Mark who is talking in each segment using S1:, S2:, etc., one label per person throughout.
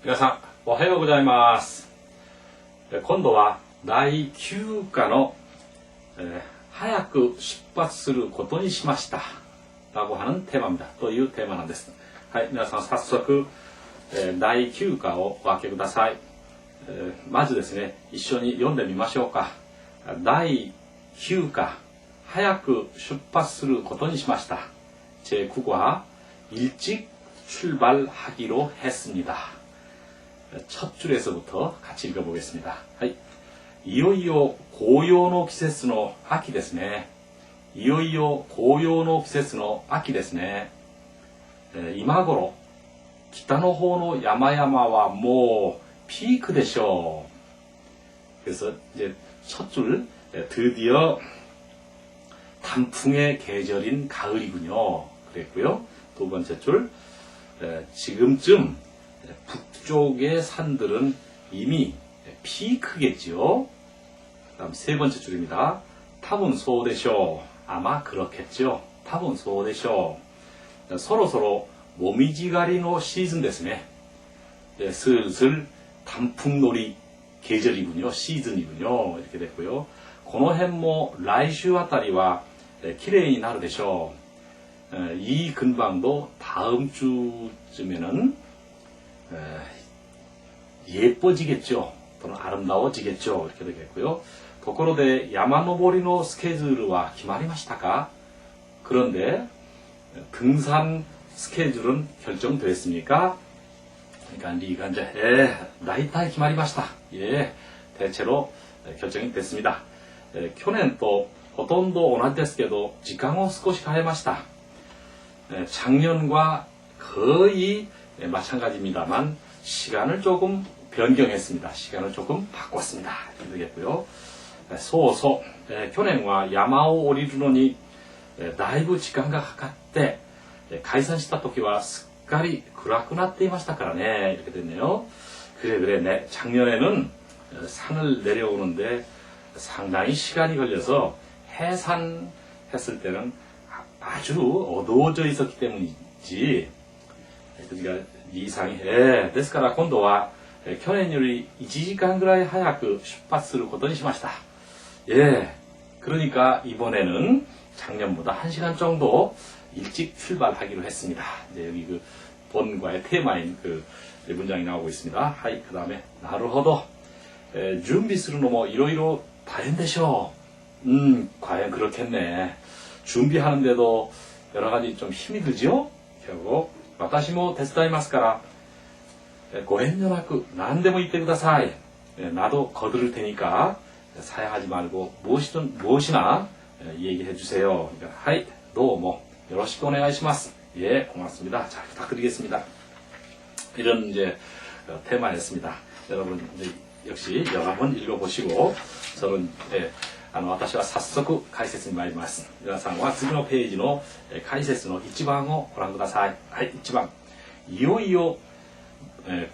S1: 皆さん、おはようございます。今度は第9課の、早く出発することにしました。라고 하는 테마입니다. というテーマなんです。はい、皆さん早速、第9課をお開けください。まずですね、一緒に読んでみましょうか。第9課、早く出発することにしました。제9과 일찍 출발하기로 했습니다. 첫 줄에서부터 같이 읽어보겠습니다. はい。いよいよ紅葉の季節の秋ですね。いよいよ紅葉の季節の秋ですね。今頃、北の方の山々はもうピークでしょう。그래서 이제 첫 줄, 드디어 단풍의 계절인 가을이군요. 그랬고요. 두 번째 줄, 지금쯤 북쪽의 산들은 이미 피크겠지요. 다음 세 번째 줄입니다. 탑은 소되쇼. 아마 그렇겠죠. 탑은 소되쇼. 서로서로 모미지가리노 시즌 ですね. 슬슬 단풍놀이 계절이군요. 시즌이군요. 이렇게 됐고요. この辺も来週あたりは綺麗になるでしょう. 이 근방도 다음 주쯤에는 예뻐지겠죠. 또는 아름다워지겠죠. 이렇게 되겠고요. ところで山登りのスケジュールは決まりましたか? 그런데 등산 스케줄은 결정됐습니까? 그러니까 리가 이제 다이타이 決まりました. 예, 대체로 결정이 됐습니다. 去年とほとんど同じですけど時間を少し変えました. 작년과 거의 마찬가지입니다만 시간을 조금 변경했습니다. 시간을 조금 바꿨습니다. 이렇게 되겠고요. 소소, 去年は山を降りるのにだいぶ時間がかかって解散した時はすっかり暗くなっていましたからね. 이렇게 됐네요. 그래 네. 작년에는 산을 내려오는데 상당히 시간이 걸려서 해산했을 때는 아주 어두워져 있었기 때문이지. 그러니까 이상이. ですから今度は去年より1時間ぐらい早く出発することにしました. 예. 그러니까 이번에는 작년보다 1시간 정도 일찍 출발하기로 했습니다. 이제 여기 그 본과의 테마인 그 문장이 나오고 있습니다. 하이, 그 다음에 나루호도 준비するのも 이러이러 다른데쇼. 과연 그렇겠네. 준비하는데도 여러 가지 좀 힘이 들죠? 결국 私も手伝いますからご遠慮なく何でも言ってください. 나도 거두를 테니까 사양하지 말고 무엇이나 얘기해 주세요. 그러니까, 하이, 도모, 요로시ku 오네가이시마스. 예, 고맙습니다. 잘 부탁드리겠습니다. 이런 이제 테마였습니다. 여러분 이제 역시 여러 번 읽어보시고 저는 私は早速解説に参ります。皆さんは次のページの解説の1番をご覧ください。はい、1番。いよいよ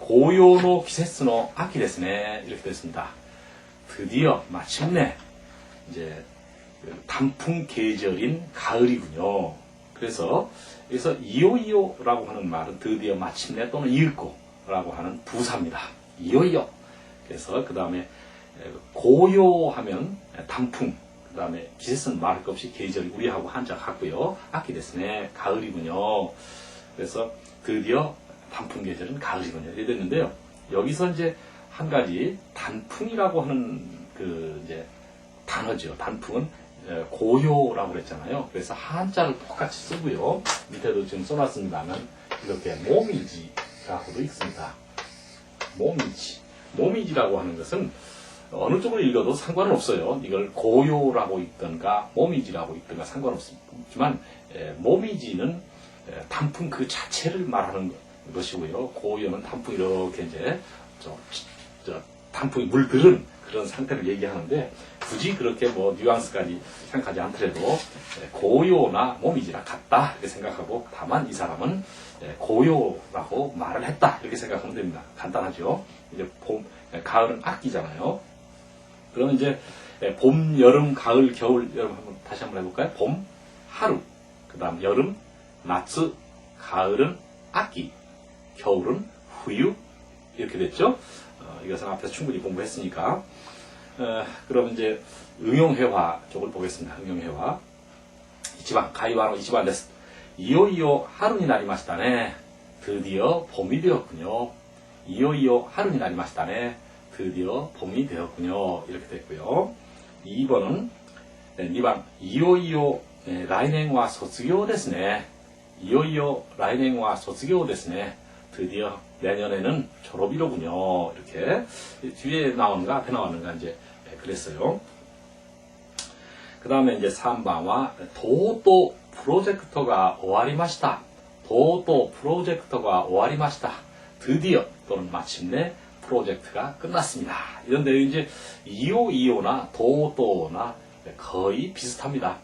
S1: 紅葉の季節の秋ですね. 이렇게 됐습니다. 드디어 마침내 이제 단풍 계절인 가을이군요. 그래서 여기서 이요이요라고 하는 말은 드디어 마침내 또는 이윽고라고 하는 부사입니다. 이요이요. 그래서 그 다음에 고요하면 단풍, 그 다음에 기세는 말할 것 없이 계절이 우리하고 한자 같고요. 악기 됐네. 가을이군요. 그래서 드디어 단풍 계절은 가을이군요. 이렇게 됐는데요. 여기서 이제 한 가지 단풍이라고 하는 그 이제 단어죠. 단풍은 고요라고 그랬잖아요. 그래서 한자를 똑같이 쓰고요. 밑에도 지금 써놨습니다만 이렇게 모미지라고도 있습니다. 모미지라고 하는 것은 어느 쪽으로 읽어도 상관은 없어요. 이걸 고요라고 읽든가 모미지라고 읽든가 상관없지만 모미지는 단풍 그 자체를 말하는 것이고요. 고요는 단풍 이렇게 이제 단풍이 물들은 그런 상태를 얘기하는데 굳이 그렇게 뭐 뉘앙스까지 생각하지 않더라도 고요나 모미지랑 같다 이렇게 생각하고 다만 이 사람은 고요라고 말을 했다 이렇게 생각하면 됩니다. 간단하죠. 이제 가을은 악기잖아요. 그러면 이제 봄, 여름, 가을, 겨울 여러분 다시 한번 해볼까요? 봄, 하루, 그 다음 여름, 나츠, 가을은 악기, 겨울은 후유, 이렇게 됐죠. 이것은 앞에서 충분히 공부했으니까. 그럼 이제 응용회화 쪽을 보겠습니다. 응용회화. 이치반, 가이와노 이치반 데스. 이오이오 하루니 나리마시다네. 드디어 봄이 되었군요. 이오이오 하루니 나리마시다네. 드디어 봄이 되었군요. 이렇게 됐고요. 2번은 2번 이오이오 라이넨와卒業ですね. 이오이오 라이넨와 卒業ですね. 드디어 내년에는 졸업이로군요. 이렇게 뒤에 나오는가 앞에 나오는가 이제 그랬어요. 그 다음에 이제 3번과 도도 프로젝트가 終わりました. 도도 프로젝트가 終わりました. 드디어 또는 마침내 프로젝트가 끝났습니다. 이런 내용이 이제 이오이오나 도도나 거의 비슷합니다.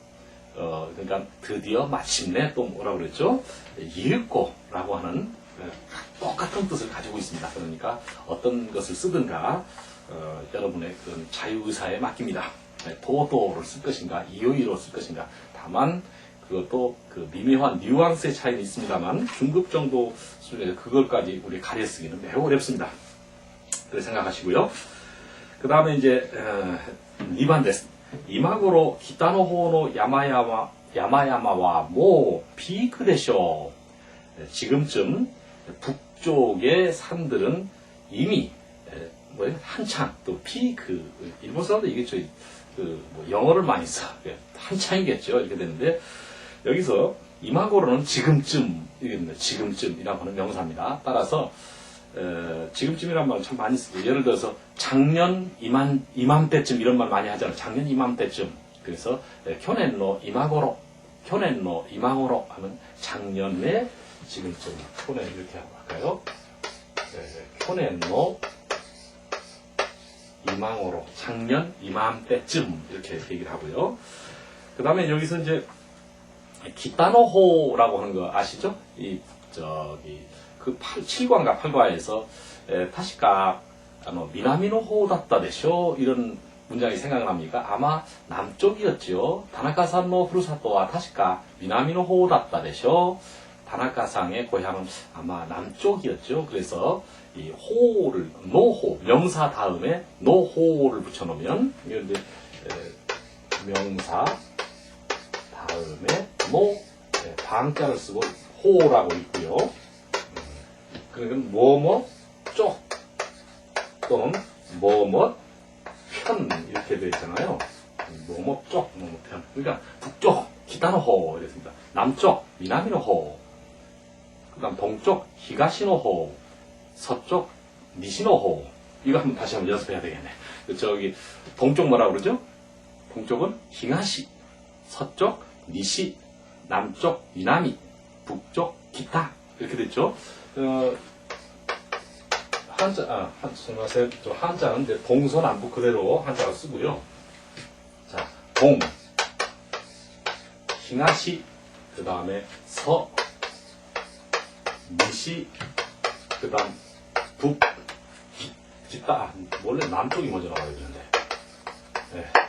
S1: 그러니까 드디어 마침내 또 뭐라 그랬죠? 이윽고라고 하는 똑같은 뜻을 가지고 있습니다. 그러니까 어떤 것을 쓰든가 여러분의 그런 자유의사에 맡깁니다. 도도를 쓸 것인가 이오이로 쓸 것인가. 다만 그것도 그 미묘한 뉘앙스의 차이는 있습니다만 중급 정도 수준에서 그걸까지 우리 가려 쓰기는 매우 어렵습니다. 그렇게 생각하시고요. 그 다음에 이제 2번です. 이마고로 기타노호노 야마야마와 모 피크 되쇼. 지금쯤 북쪽의 산들은 이미 한창 또 피크 일본 사람들 이게 뭐 영어를 많이 써 한창이겠죠. 이렇게 되는데 여기서 이마고로는 지금쯤 지금쯤이라고 하는 명사입니다. 따라서 지금쯤이란 말 참 많이 쓰죠. 예를 들어서 작년 이맘때쯤 이런 말 많이 하잖아요. 작년 이맘때쯤. 그래서 교년노 이마고로 하면 작년에 지금쯤 교년 이렇게 하고 할까요? 교년노 이망으로 작년 이맘때쯤 이렇게 얘기를 하고요. 그 다음에 여기서 이제 기타노호라고 하는 거 아시죠? 그 7과인가 8과에서 타시까 미나미노호 다ったでしょ 이런 문장이 생각납니까? 아마 남쪽이었죠. 다나카산의 후루사토와 타시까 미나미노호 다ったでしょ. 다나카상의 고향은 아마 남쪽이었죠. 그래서 이 호를 노호 명사 다음에 노호를 붙여놓으면 이런데 명사 다음에 노 방자를 쓰고 호라고 있고요. 그러면 뭐뭐 쪽 또는 뭐뭐 편 이렇게 되어 있잖아요. 뭐뭐 쪽 뭐뭐 편. 그러니까 북쪽 기타노호 이랬습니다. 남쪽 미나미노호. 그다음 동쪽 히가시노호. 서쪽 니시노호. 이거 한번 다시 한번 연습해야 되겠네. 저기 동쪽 뭐라 그러죠? 동쪽은 히가시, 서쪽 니시, 남쪽 미나미, 북쪽 기타 이렇게 됐죠. 한자는 이제 동서남북 그대로 한자를 쓰고요. 자, 동, 히가시, 그 다음에 서, 니시, 그 다음 북, 기타, 원래 남쪽이 먼저 나와야 되는데,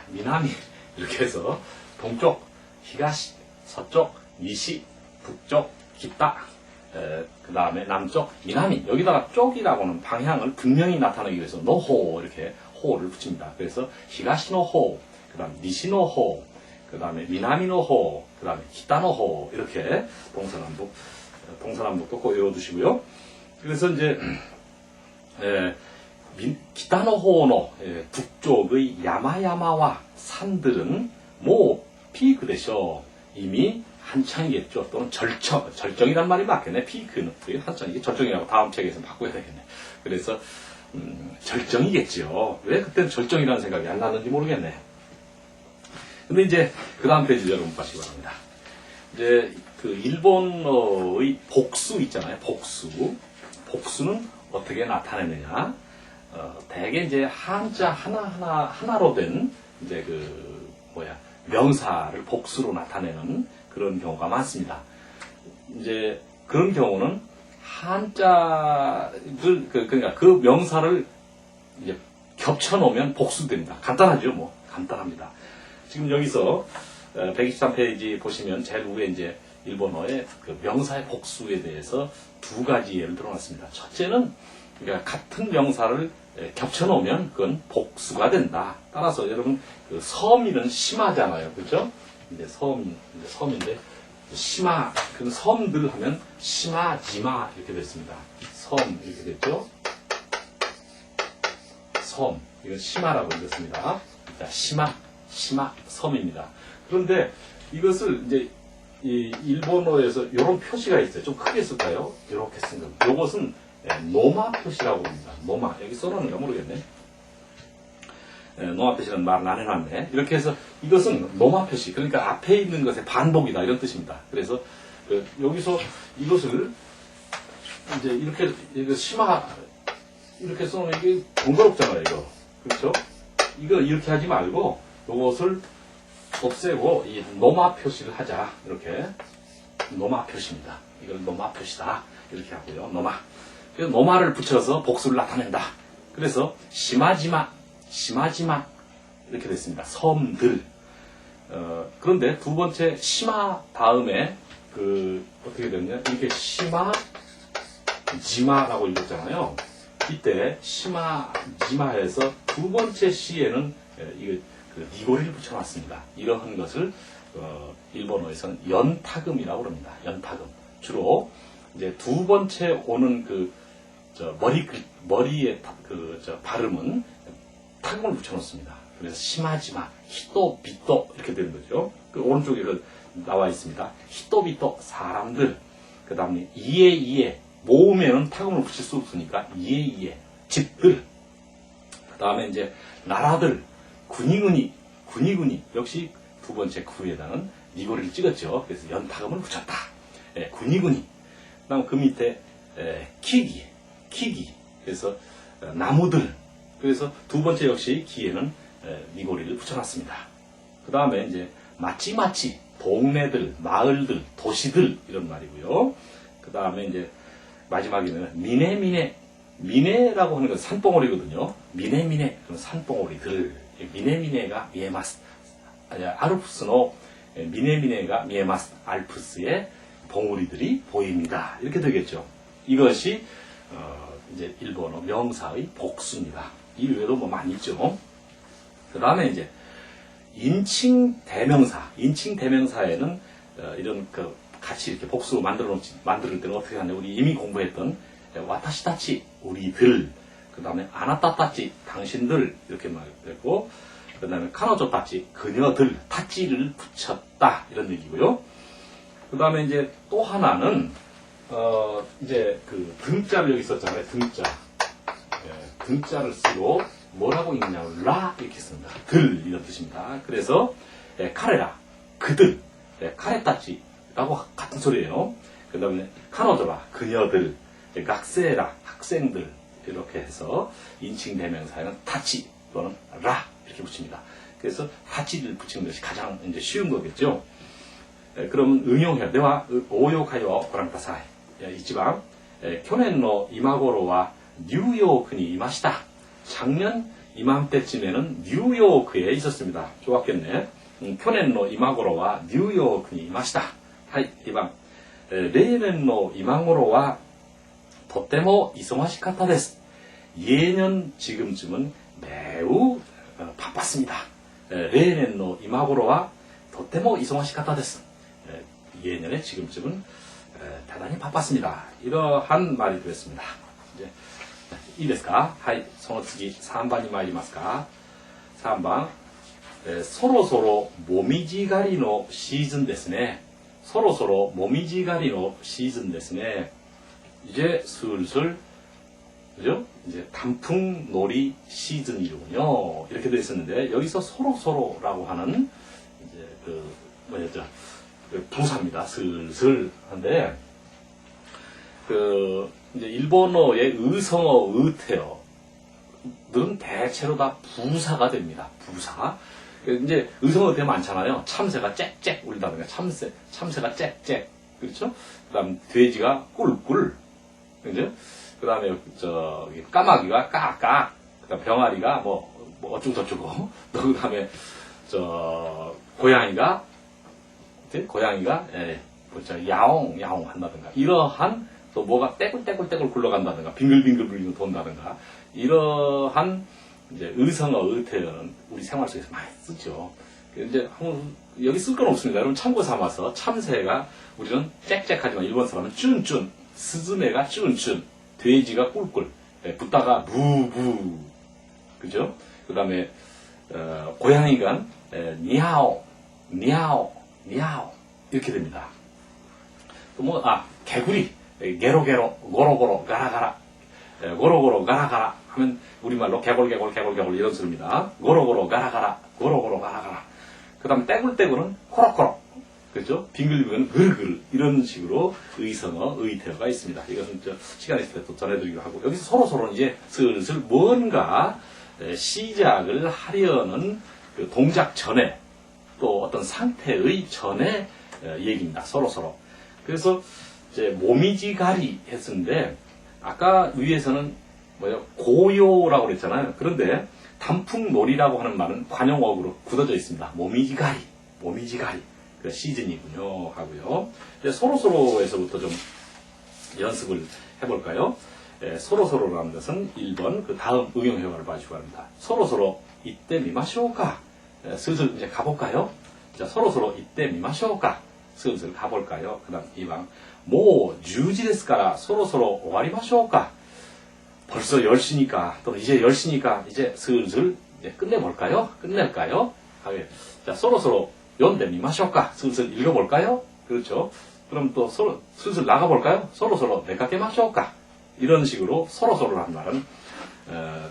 S1: 미나미, 이렇게 해서, 동쪽, 히가시, 서쪽, 니시, 북쪽, 기타, 그 다음에 남쪽, 미나미, 여기다가 쪽이라고는 방향을 분명히 나타내기 위해서 노호, 이렇게 호를 붙입니다. 그래서, 히가시노호, 그 다음 니시노호, 그 다음에 미나미노호, 그 다음에 기타노호, 이렇게 동서남북도 꼭 외워두시고요. 그래서 이제 기타노호노 북쪽의 야마야마와 산들은 모 피크 되셔 이미 한창이겠죠. 또는 절정이란 말이 맞겠네. 피크는 한창이게 절정이라고 다음 책에서 바꿔야 되겠네. 그래서 절정이겠죠. 왜 그때는 절정이라는 생각이 안 나는지 모르겠네. 근데 이제 그 다음 페이지 여러분 보시기 바랍니다. 이제 그 일본어의 복수 있잖아요. 복수는 어떻게 나타내느냐? 대개 이제 한자 하나로 된 이제 명사를 복수로 나타내는 그런 경우가 많습니다. 이제 그런 경우는 한자를 그러니까 그 명사를 이제 겹쳐 놓으면 복수됩니다. 간단하죠, 뭐 간단합니다. 지금 여기서 123페이지 보시면 제일 위에 이제 일본어의 그 명사의 복수에 대해서 두 가지 예를 들어놨습니다. 첫째는 그러니까 같은 명사를 겹쳐 놓으면 그건 복수가 된다. 따라서 여러분 그 섬이는 심하잖아요, 그렇죠? 이제 섬인데 심하 그 섬들 하면 심하지마 이렇게 됐습니다. 섬 이렇게 됐죠? 섬 이건 심하라고 읽었습니다. 자, 심하 섬입니다. 그런데 이것을 이제 이 일본어에서 이런 표시가 있어요. 좀 크게 쓸까요? 이렇게 쓴 겁니다. 이것은 노마 표시라고 합니다. 노마. 여기 써놓는가 모르겠네. 노마 표시는 말은 안 해놨네. 이렇게 해서 이것은 노마 표시. 그러니까 앞에 있는 것의 반복이다. 이런 뜻입니다. 그래서 여기서 이것을 이제 이렇게 심화 이렇게 써놓으면 이게 번거롭잖아요. 이거. 그렇죠? 이거 이렇게 하지 말고 이것을 없애고 이 노마 표시를 하자. 이렇게 노마 표시입니다. 이걸 노마 표시다. 이렇게 하고요. 노마. 그래서 노마를 붙여서 복수를 나타낸다. 그래서 심하지마 이렇게 됐습니다. 섬들. 그런데 두 번째 심하 다음에 어떻게 됐냐? 이렇게 심하지마라고 읽었잖아요. 이때 심하지마에서 두 번째 시에는 이거 니고리를 붙여놨습니다. 이러한 것을 일본어에서는 연타금이라고 합니다. 연타금. 주로 이제 두 번째 오는 머리에 발음은 타금을 붙여놓습니다. 그래서 심하지마, 히토비토 이렇게 되는 거죠. 그 오른쪽에 나와 있습니다. 히토비토 사람들. 그 다음에 이에 모음에는 타금을 붙일 수 없으니까 이에 집들. 그 다음에 이제 나라들. 군이군이 역시 두 번째 구에다는 니고리를 찍었죠. 그래서 연타금을 붙였다. 군이군이. 그다음 그 밑에 키기. 그래서 나무들. 그래서 두 번째 역시 기에는 니고리를 붙여놨습니다. 그 다음에 이제 마치 동네들, 마을들, 도시들 이런 말이고요. 그 다음에 이제 마지막에는 미네라고 하는 건 산봉우리거든요. 그럼 산봉우리들. 미네가 미에마스. 알프스노 미네가 미에마스. 알프스의 봉우리들이 보입니다. 이렇게 되겠죠. 이것이 이제 일본어 명사의 복수입니다. 이 외에도 뭐 많이 있죠. 그 다음에 이제 인칭 대명사에는 이런 같이 이렇게 복수로 만들 때는 어떻게 하냐? 우리 이미 공부했던 와타시타치 우리들. 그 다음에 아나타타치 당신들 이렇게 말했고, 그 다음에 카노조타치 그녀들 타치를 붙였다 이런 얘기고요. 그 다음에 이제 또 하나는 이제 등자를 여기 썼잖아요. 등자를 쓰고 뭐라고 읽느냐면 라 이렇게 씁니다. 들 이런 뜻입니다. 그래서 카레라 그들 카레타치라고 같은 소리예요. 그 다음에 카노조라 그녀들 각세라 학생들 이렇게 해서 인칭 대명사에는 타치 또는 라 이렇게 붙입니다. 그래서 타치를 붙이는 것이 가장 이제 쉬운 거겠죠. 그럼 응용해요. 내가 오요카요 고랑타사이. 이지방去年の 今頃は 뉴욕에 이마시다. 작년 이맘때쯤에는 뉴욕에 있었습니다. 좋았겠네. 去年の 今頃は 뉴욕에 이마시다. 하이 이방 例年の 今頃は とても忙しかったです. 예년 지금쯤은 매우 바빴습니다. 例年の 今頃は とても忙しかったです. 예년에 지금쯤은 대단히 바빴습니다. 이러한 말이 되었습니다. 이제 いいですか? はい、その次3番に参りますか? 3番、そろそろもみじ狩りのシーズンですね. そろそろもみじ狩りのシーズンですね. 이제 슬슬 그죠? 이제 단풍놀이 시즌이군요. 이렇게 되어 있었는데 여기서 서로라고 하는 이제 뭐였죠? 부사입니다. 슬슬 한데 이제 일본어의 의성어, 의태어들은 대체로 다 부사가 됩니다. 부사. 이제 의성어 되게 많잖아요. 참새가 짹짹 울다든가 참새가 짹짹. 그렇죠? 그다음 돼지가 꿀꿀. 그죠? 그 다음에, 까마귀가 까까. 그 다음 병아리가 뭐 어쩌고저쩌고. 또 그 다음에, 고양이가, 야옹 한다든가. 이러한 또 뭐가 떼굴떼굴떼굴 굴러간다든가, 빙글빙글 돈다든가, 이러한 이제 의성어, 의태어는 우리 생활 속에서 많이 쓰죠. 이제 여기 쓸 건 없습니다. 여러분 참고 삼아서 참새가 우리는 짹짹하지만 일본 사람은 쭌쭌, 스즈메가 쭌쭌, 돼지가 꿀꿀, 붓다가 부부, 그죠? 그 다음에 고양이가 니하오, 니하오, 니하오 이렇게 됩니다. 또 뭐 개구리 게로게로, 고로고로, 가라가라, 고로고로, 가라가라 하면 우리말로 개골개골, 개골개골 이런 소리입니다. 고로고로, 가라가라, 고로고로, 가라가라. 그 다음 떼굴떼굴은 코럭코럭, 그죠? 빙글빙글은 그르그르 이런 식으로 의성어, 의태어가 있습니다. 이것은 시간 있을 때 또 전해드리기로 하고, 여기서 서로서로 이제 슬슬 뭔가 시작을 하려는 그 동작 전에 또 어떤 상태의 전에 얘기입니다. 서로서로. 그래서 이제 모미지가리 했었는데, 아까 위에서는 고요라고 그랬잖아요. 그런데 단풍놀이라고 하는 말은 관용어구로 굳어져 있습니다. 모미지가리, 모미지가리. 그 시즌이군요. 하고요. 이제 서로서로에서부터 좀 연습을 해볼까요? 서로서로라는 것은 1번 그 다음 응용회화를 봐주시기 바랍니다. 서로서로 이때 미마쇼우까? 슬슬 이제 가볼까요? 자, 서로서로 이때 미마쇼우까? 슬슬 가볼까요? 그 다음 2번 모 10시ですから 서로서로 終わりましょうか? 벌써 10시니까 또 이제 10시니까 이제 슬슬 이제 끝내볼까요? 끝낼까요? 하게. 자, 서로서로 読んでみましょうか? 슬슬 읽어볼까요? 그렇죠? 그럼 또 슬슬 나가볼까요? 서로서로 出かけましょうか? 이런 식으로 서로서로라는 말은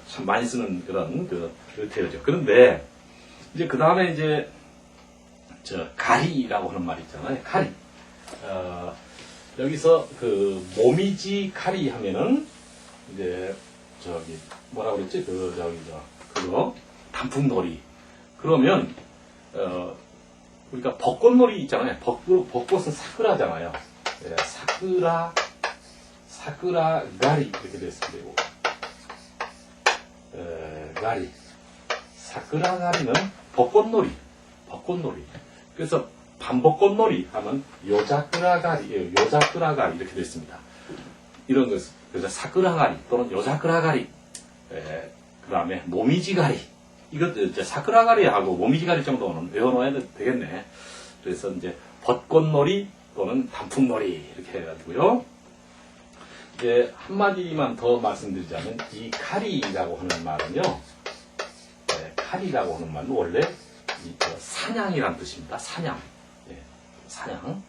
S1: 참 많이 쓰는 그런 그 의태어죠. 그런데 이제 그 다음에 이제 가리라고 하는 말이 있잖아요. 가리. 여기서 그 모미지 가리 하면은 이제 뭐라 그랬지? 그거 단풍놀이. 그러면 우리가 벚꽃놀이 있잖아요. 벚꽃은 사쿠라잖아요. 사쿠라 가리 이렇게 됐습니다. 가리. 사쿠라 가리는 벚꽃놀이. 그래서 반벚꽃놀이 하면 요자쿠라가리, 요자쿠라가리 이렇게 됐습니다. 이런 것은 그래서 사쿠라가리 또는 요자쿠라가리, 그 다음에 모미지가리. 이것도 이제 사쿠라가리하고 모미지가리 정도는 외워놓아야 되겠네. 그래서 이제 벚꽃놀이 또는 단풍놀이 이렇게 해가지고요. 이제 한마디만 더 말씀드리자면 이 카리라고 하는 말은요. 카리라고 하는 말은 원래 사냥이란 뜻입니다. 사냥. 사냥.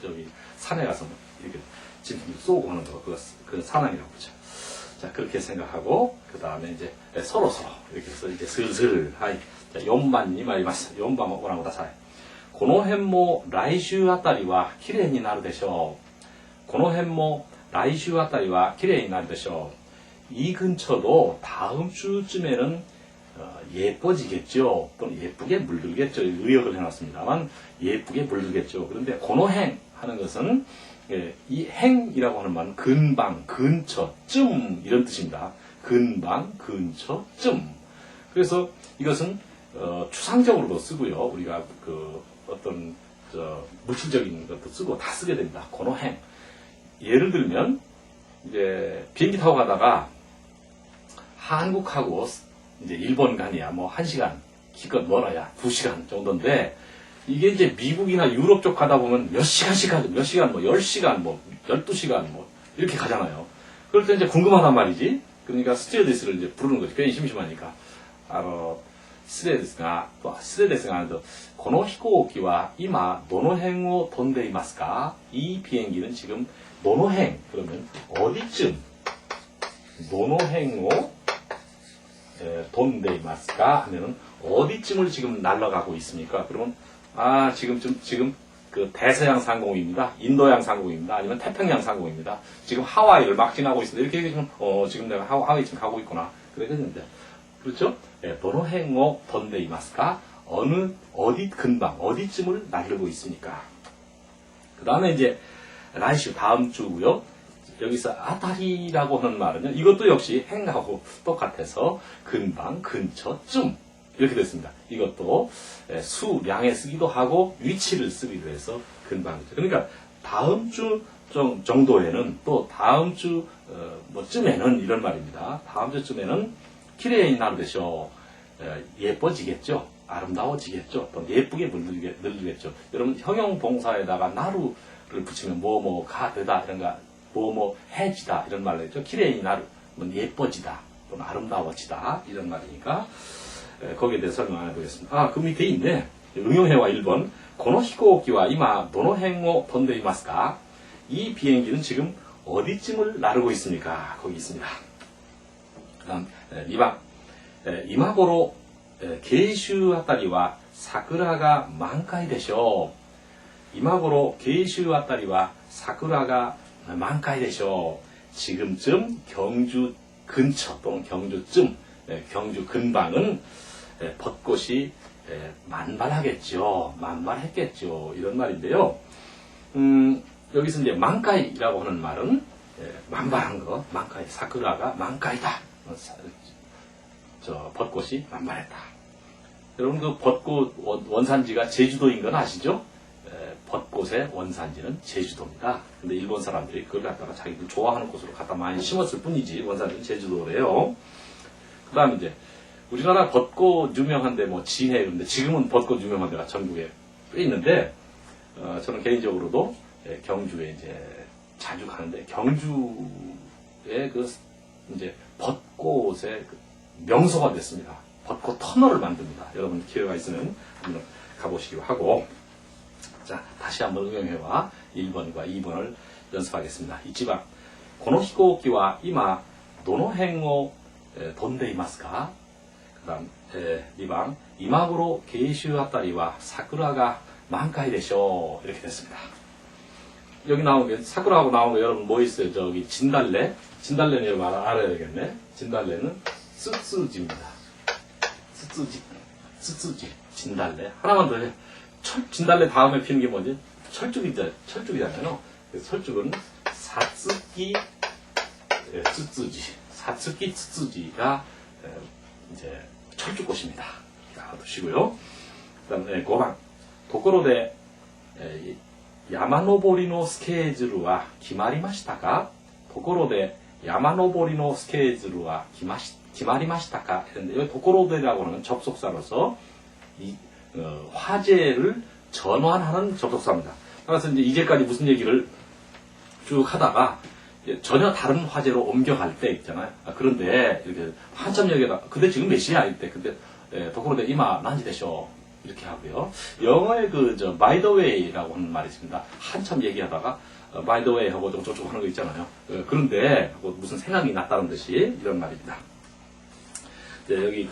S1: 저기 산에 가서 이렇게 짐승 쏘고 하는 거, 그 사냥이라고 그러죠. 자, 그렇게 생각하고, 그 다음에 이제 서로서로 이렇게 해서 이제 슬슬, 하이. 자,4番に参ります。4番をご覧ください。この辺も来週あたりは綺麗になるでしょう。この辺も来週あたりは綺麗になるでしょう。이 근처도 다음 주쯤에는 예뻐지겠죠. 또는 예쁘게 물들겠죠. 의역을 해놨습니다만 예쁘게 물들겠죠. 그런데 고노행 하는 것은 이 행이라고 하는 말은 근방, 근처, 쯤 이런 뜻입니다. 근방, 근처, 쯤. 그래서 이것은 추상적으로도 쓰고요. 우리가 그 어떤 물질적인 것도 쓰고 다 쓰게 됩니다. 고노행. 예를 들면 이제 비행기 타고 가다가 한국하고 이제 일본 간이야 뭐 1시간, 기껏 멀어야 2시간 정도인데, 이게 이제 미국이나 유럽 쪽 가다 보면 몇 시간씩 가죠. 몇 시간, 뭐 10시간, 뭐 12시간, 뭐 이렇게 가잖아요. 그럴 때 이제 궁금하단 말이지. 그러니까 스튜어디스를 이제 부르는 거지. 괜히 심심하니까. 스튜어디스가,この飛行機は今どの辺を飛んでいますか? 이 비행기는 지금 どの辺 그러면 어디쯤 どの辺を 돈데이마스가 하면은 어디쯤을 지금 날아가고 있습니까? 그러면 지금 그 대서양 상공입니다. 인도양 상공입니다. 아니면 태평양 상공입니다. 지금 하와이를 막 지나고 있습니다. 이렇게 얘기하면 지금 내가 하와이 지금 가고 있구나. 그러겠는데, 그렇죠? 도노행오 돈데이마스가 어디 근방 어디쯤을 날르고 있습니까? 그 다음에 이제 라이슈 다음 주고요. 여기서 아다리라고 하는 말은요. 이것도 역시 행하고 똑같아서 근방, 근처, 쯤 이렇게 됐습니다. 이것도 수량에 쓰기도 하고 위치를 쓰기도 해서 근방이죠. 그러니까 다음 주 정도에는 또 다음 주 쯤에는 이런 말입니다. 다음 주쯤에는 키레이 나루 되쇼. 예뻐지겠죠. 아름다워지겠죠. 또 예쁘게 늘리겠죠. 여러분 형용 동사에다가 나루를 붙이면 뭐뭐가 되다 이런 거 뭐뭐 해지다 이런 말로 했죠. 키레이 나루 예뻐지다 또는 아름다워지다 이런 말이니까 거기에 대해서 설명 안 해보겠습니다. 그 밑에 있네. 응용해와 1번 고노 히코키와 이마 도노행오 던데이마스까? 이 비행기는 지금 어디쯤을 나르고 있습니까? 거기 있습니다. 그다음 2번 이마고로 게이슈 아타리와 사쿠라가 만카이 되쇼. 이마고로 게이슈 아타리와 사쿠라가 만카이 되쇼. 지금쯤 경주 근처 또는 경주쯤 경주 근방은 벚꽃이 만발하겠죠. 만발했겠죠. 이런 말인데요. 여기서 이제 만카이라고 하는 말은 만발한 거, 만카이, 사쿠라가 만카이다. 벚꽃이 만발했다. 여러분 그 벚꽃 원산지가 제주도인 건 아시죠? 벚꽃의 원산지는 제주도입니다. 근데 일본 사람들이 그걸 갖다가 자기들 좋아하는 곳으로 갖다 많이 심었을 뿐이지 원산지는 제주도래요. 그 다음 이제 우리나라 벚꽃 유명한데 뭐 진해 이런데 지금은 벚꽃 유명한 데가 전국에 꽤 있는데 저는 개인적으로도 경주에 이제 자주 가는데 경주의 그 이제 벚꽃의 그 명소가 됐습니다. 벚꽃 터널을 만듭니다. 여러분 기회가 있으면 한번 가보시기로 하고 자 다시 한번 응용해와 1번과 2번을 연습하겠습니다. 이치방 고노 히코키와 이마 도노행오 돈데이마스까? 그 다음 2번 이마고로 게이슈 아타리와 사쿠라가 만카이 되쇼. 이렇게 됐습니다. 여기 나온 게 사쿠라하고 나온 거 여러분 뭐 있어요? 저기 진달래. 진달래는 여러분 알아야 되겠네. 진달래는 쓰쓰지입니다. 쓰쓰지. 진달래. 하나만 더 해. 진달래 다음에 피는 게 뭐지? 철쭉이잖아요. 철쭉은 사츠키 쓰쓰지. 사츠키 쓰쓰지가 이제 철쭉꽃입니다. 자, 두시고요. 그 다음에 5번. 도코로데 야마노보리노 스케줄와 기마리마시타까? 도코로데 야마노보리노 스케줄와 기마리마시타까? 했는데 여기 도코로데라고 하는 접속사로서 화제를 전환하는 접속사입니다. 따라서 이제 이제까지 무슨 얘기를 쭉 하다가 전혀 다른 화제로 옮겨갈 때 있잖아요. 그런데 이렇게 한참 얘기하다 근데 지금 몇 시야? 이때 근데 도코로데 이마 난지 되쇼. 이렇게 하고요. 영어에 by the way라고 하는 말이 있습니다. 한참 얘기하다가 by the way 하고 어쩌고 하는 거 있잖아요. 그런데 무슨 생각이 났다는 듯이 이런 말입니다. 여기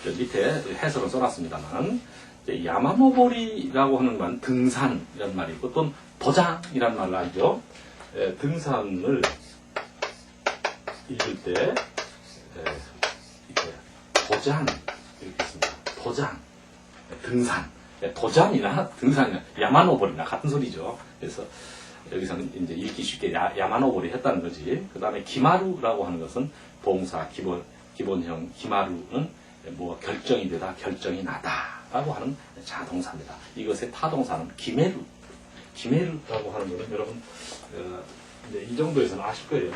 S1: 밑에 해석을 써놨습니다만 야마노보리라고 하는 말은 등산이라는 말이고 또 도장이라는 말을 알죠. 등산을 읽을 때 이렇게 도장 이렇게 있습니다. 도장, 등산, 도장이나 등산이나 야마노보리나 같은 소리죠. 그래서 여기서는 이제 읽기 쉽게 야마노보리 했다는 거지. 그 다음에 기마루라고 하는 것은 동사 기본형 기마루는 뭐 결정이 되다, 결정이 나다라고 하는 자동사입니다. 이것의 타동사는 기메루라고 하는 거는 여러분 이제 이 정도에서는 아실 거예요.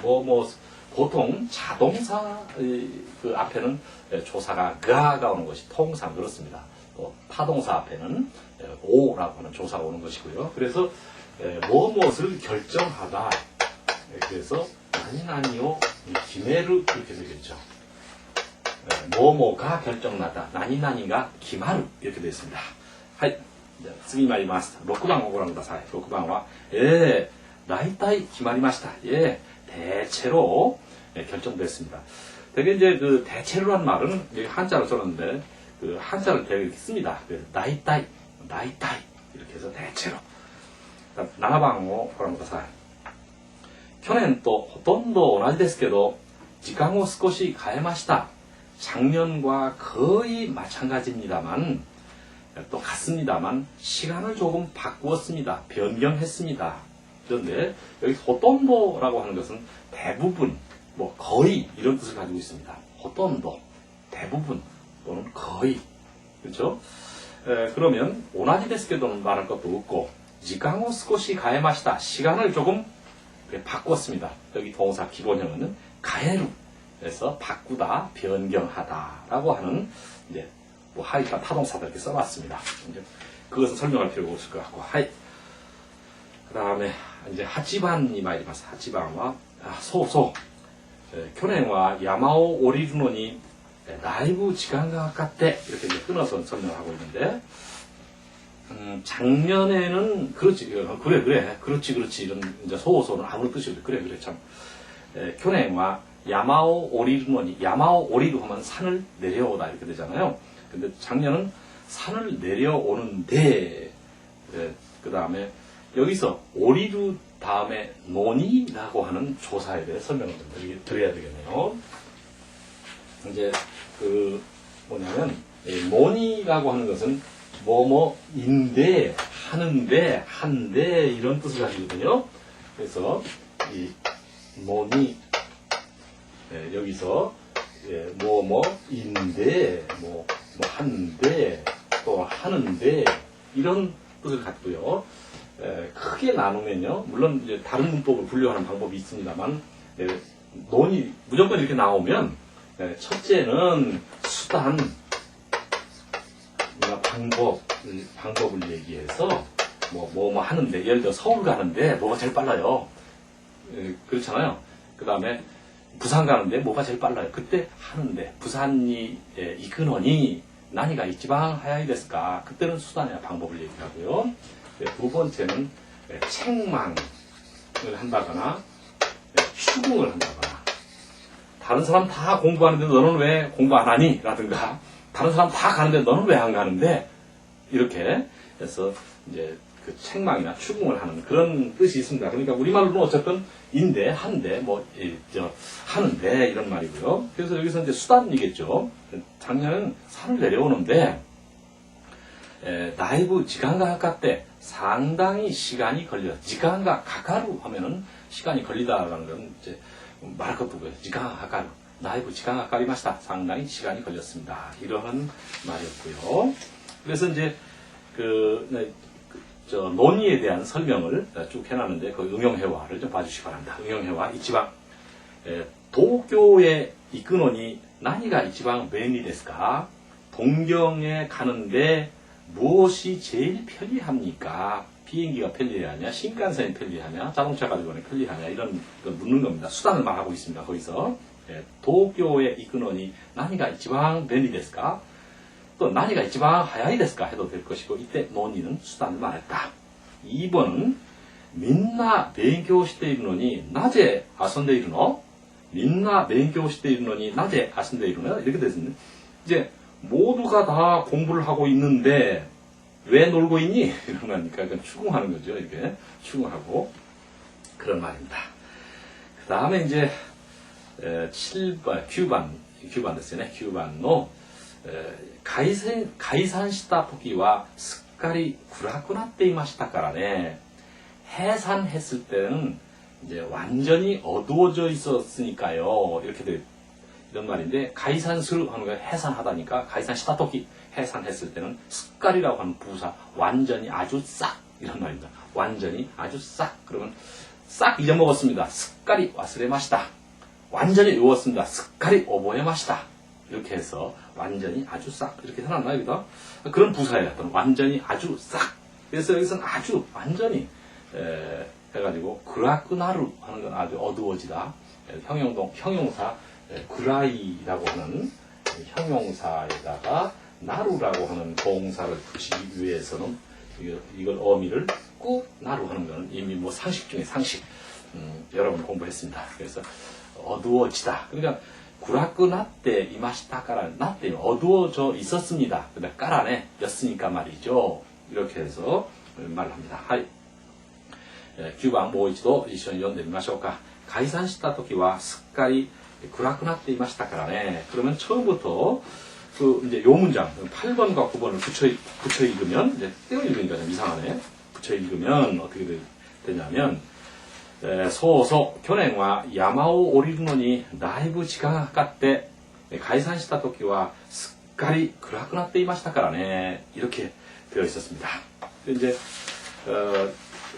S1: 보통 자동사 그 앞에는 조사가 그아가 오는 것이 통상 그렇습니다. 또 타동사 앞에는 오라고 하는 조사가 오는 것이고요. 그래서 무엇을 결정하다. 그래서 나니나니오 기메루 이렇게 되겠죠. 뭐뭐가 결정나다. 나니나니가 기마루 이렇게 되어 있습니다. 하이. 次参ります。6番をご覧ください。6番は、大体決まりました。대체로 결정됐습니다. 되게 이제 대체로란 말은 여기 한자로 썼는데 한자를 되게 이렇게 씁니다. 다이타이 이렇게 해서 대체로. 7番をご覧ください。去年とほとんど同じですけど、時間を少し変えました。작년과 거의 마찬가지입니다만 또 같습니다만 시간을 조금 바꾸었습니다. 변경했습니다. 그런데 여기 호돈도라고 하는 것은 대부분, 뭐 거의 이런 뜻을 가지고 있습니다. 호돈도, 대부분 또는 거의, 그렇죠? 그러면 오나지 데스케도는 말할 것도 없고 지강오 스코시 가에마시다. 시간을 조금 바꿨습니다. 여기 동사 기본형은 가에루에서 바꾸다, 변경하다라고 하는 이제 뭐 하이파 타동사들 이렇게 써봤습니다. 이제 그것은 설명할 필요가 없을 것 같고, 하이. 그 다음에 이제 하치반이 말이마스. 하치반과 소소. 교내와 야마오 오리루노니 라이브 지간과 같대 이렇게 이제 끊어서 설명을 하고 있는데, 작년에는 그렇지 그렇지 이런 이제 소소는 아무런 뜻이 없어. 그래 참. 교내와 야마오 오리루노니 야마오 오리루 하면 산을 내려오다 이렇게 되잖아요. 근데 작년은 산을 내려오는데, 그 다음에 여기서 오리루 다음에 노니라고 하는 조사에 대해 설명을 좀 드려야 되겠네요. 이제 그 뭐냐면 노니라고 하는 것은 뭐뭐인데, 하는데, 한데 이런 뜻을 가지거든요. 그래서 이 노니 여기서 뭐뭐인데, 뭐 한데, 또 하는데 이런 뜻을 갖고요. 크게 나누면요. 물론 이제 다른 문법을 분류하는 방법이 있습니다만, 논이 무조건 이렇게 나오면 첫째는 수단, 방법을 얘기해서 뭐 하는데, 예를 들어 서울 가는데 뭐가 제일 빨라요. 그렇잖아요. 그 다음에 부산 가는데 뭐가 제일 빨라요. 그때 하는데 부산이 이근원이 나니가 이치방 하야이 데스까. 그때는 수단이나 방법을 얘기하고요. 두 번째는 책망을 한다거나 추궁을 한다거나, 다른 사람 다 공부하는데 너는 왜 공부 안 하니? 라든가, 다른 사람 다 가는데 너는 왜 안 가는데? 이렇게 해서 이제 그 책망이나 추궁을 하는 그런 뜻이 있습니다. 그러니까 우리말로는 어쨌든 인데, 한데, 하는데 이런 말이고요. 그래서 여기서 이제 수단이겠죠. 작년은 산을 내려오는데, 나이브 지간과 가깝대 상당히 시간이 걸려. 지간과 가까루 하면은 시간이 걸리다라는 건 이제 말할 것도 없고요. 지간과 가까루. 나이브 지간과 가까리마시다. 상당히 시간이 걸렸습니다. 이러한 말이었고요. 그래서 이제 논의에 대한 설명을 쭉 해놨는데 그 응용회화를 좀 봐주시기 바랍니다. 응용회화 이치방 도쿄에 이끄노니 나니가 이치방 메인이 데스까? 동경에 가는데 무엇이 제일 편리합니까? 비행기가 편리하냐, 신칸센이 편리하냐, 자동차 가지고 편리하냐, 이런 걸 묻는 겁니다. 수단을 말하고 있습니다. 거기서 도쿄에 이끄노니 나니가 이치방 메인이 데스까? 또 나니가 이치방 하야이 데스까 해도 될 것이고, 이때 논의는 수단을 말했다. 2번은 민나勉強しているのに 낮에 遊んでいるの? 민나勉強しているのに 낮에 遊んでいるの? 이렇게 됐습니다. 이제 모두가 다 공부를 하고 있는데 왜 놀고 있니? 이런 거니까 추궁하는 거죠. 이렇게 추궁하고 그런 말입니다. 그 다음에 이제 7번, 9번 됐어요. 9번의 解散した時はすっかり暗くなっていましたからね. 해산했을 때는 이제 완전히 어두워져 있었으니까요. 이렇게 돼. 이런 말인데, 가이산스루 하는 거 해산하다니까, 가이산시다 토끼, 해산했을 때는 습갈이라고 하는 부사, 완전히 아주 싹, 이런 말입니다. 완전히 아주 싹. 그러면 싹 잊어먹었습니다. 습갈이 와스레마시다. 완전히 외웠습니다. 습갈이 오보에마시다. 이렇게 해서 완전히 아주 싹 이렇게 해놨나 여기다? 그런 부사예요. 완전히 아주 싹. 그래서 여기서는 아주 완전히 해가지고 그라쿠나루 하는 건 아주 어두워지다. 형용사 그라이라고 하는 형용사에다가 나루라고 하는 동사를 붙이기 위해서는 이걸 어미를 꾸 나루 하는 거는 이미 뭐 상식 중에 상식. 여러분 공부했습니다. 그래서 어두워지다. 그러니까 구라쿠 나때 이마시타까라 나때 어두워져 있었습니다. 근데 까라네 였으니까 말이죠. 이렇게 해서 말을 합니다. 하이. 9番もう一度一緒に読んでみましょうか。解散した時はすっかり暗くなっていましたからね. 그러면 처음부터 그 이제 요 문장 8번과 9번을 붙여 읽으면 이제 떼어 읽으니까 좀 이상하네. 붙여 읽으면 어떻게 되냐면 소소 교내와 야마오 오리루노니 다이브 시간가 가깝대 가이산시다 토끼와 습관이 그라쿠なっていましたからね. 이렇게 되어 있었습니다. 이제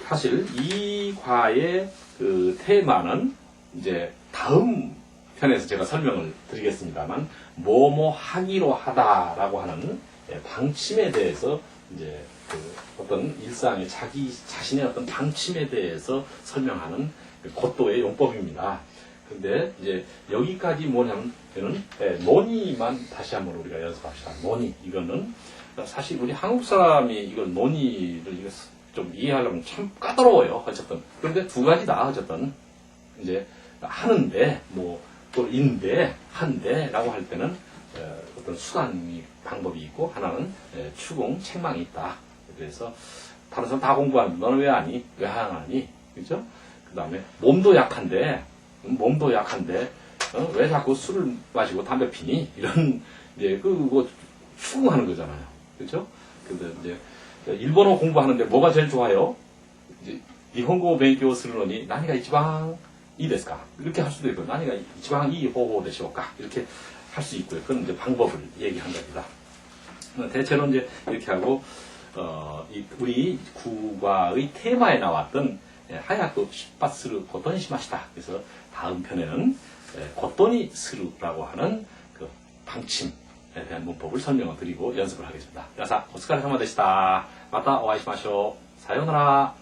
S1: 사실 이 과의 그 테마는 이제 다음 편에서 제가 설명을 드리겠습니다만, 뭐뭐 하기로 하다라고 하는 방침에 대해서 이제 그 어떤 일상의 자기 자신의 어떤 방침에 대해서 설명하는 고도의 용법입니다. 근데 이제 여기까지 뭐냐면 논의만 다시 한번 우리가 연습합시다. 논의. 이거는 사실 우리 한국 사람이 이걸 논의를 이거 좀 이해하려면 참 까다로워요. 어쨌든. 그런데 두 가지다. 어쨌든 이제 하는데 뭐 또 인데 한데라고 할 때는 어떤 수단이 방법이 있고, 하나는 추궁 책망이 있다. 그래서 다른 사람 다 공부하는데 너는 왜 하니? 왜 안 하니? 그죠? 그 다음에 몸도 약한데 왜 자꾸 술을 마시고 담배 피니? 이런 이제 그거 추궁하는 거잖아요. 그죠? 근데 이제 일본어 공부하는데 뭐가 제일 좋아요? 이제 일본어勉強するのに何が一番いいですか? 이렇게 할 수도 있고, 何が一番いい方法でしょうか? 이렇게 할 수 있고요. 그건 이제 방법을 얘기한 겁니다. 대체로 이제 이렇게 하고, 우리 국과의 테마에 나왔던 하야쿠 시팟스루 고토니 시마시다. 그래서 다음 편에는 고토니 스루라고 하는 그 방침에 대한 문법을 설명을 드리고 연습을 하겠습니다. 자, お疲れ様でした。またお会いしましょう。さようなら。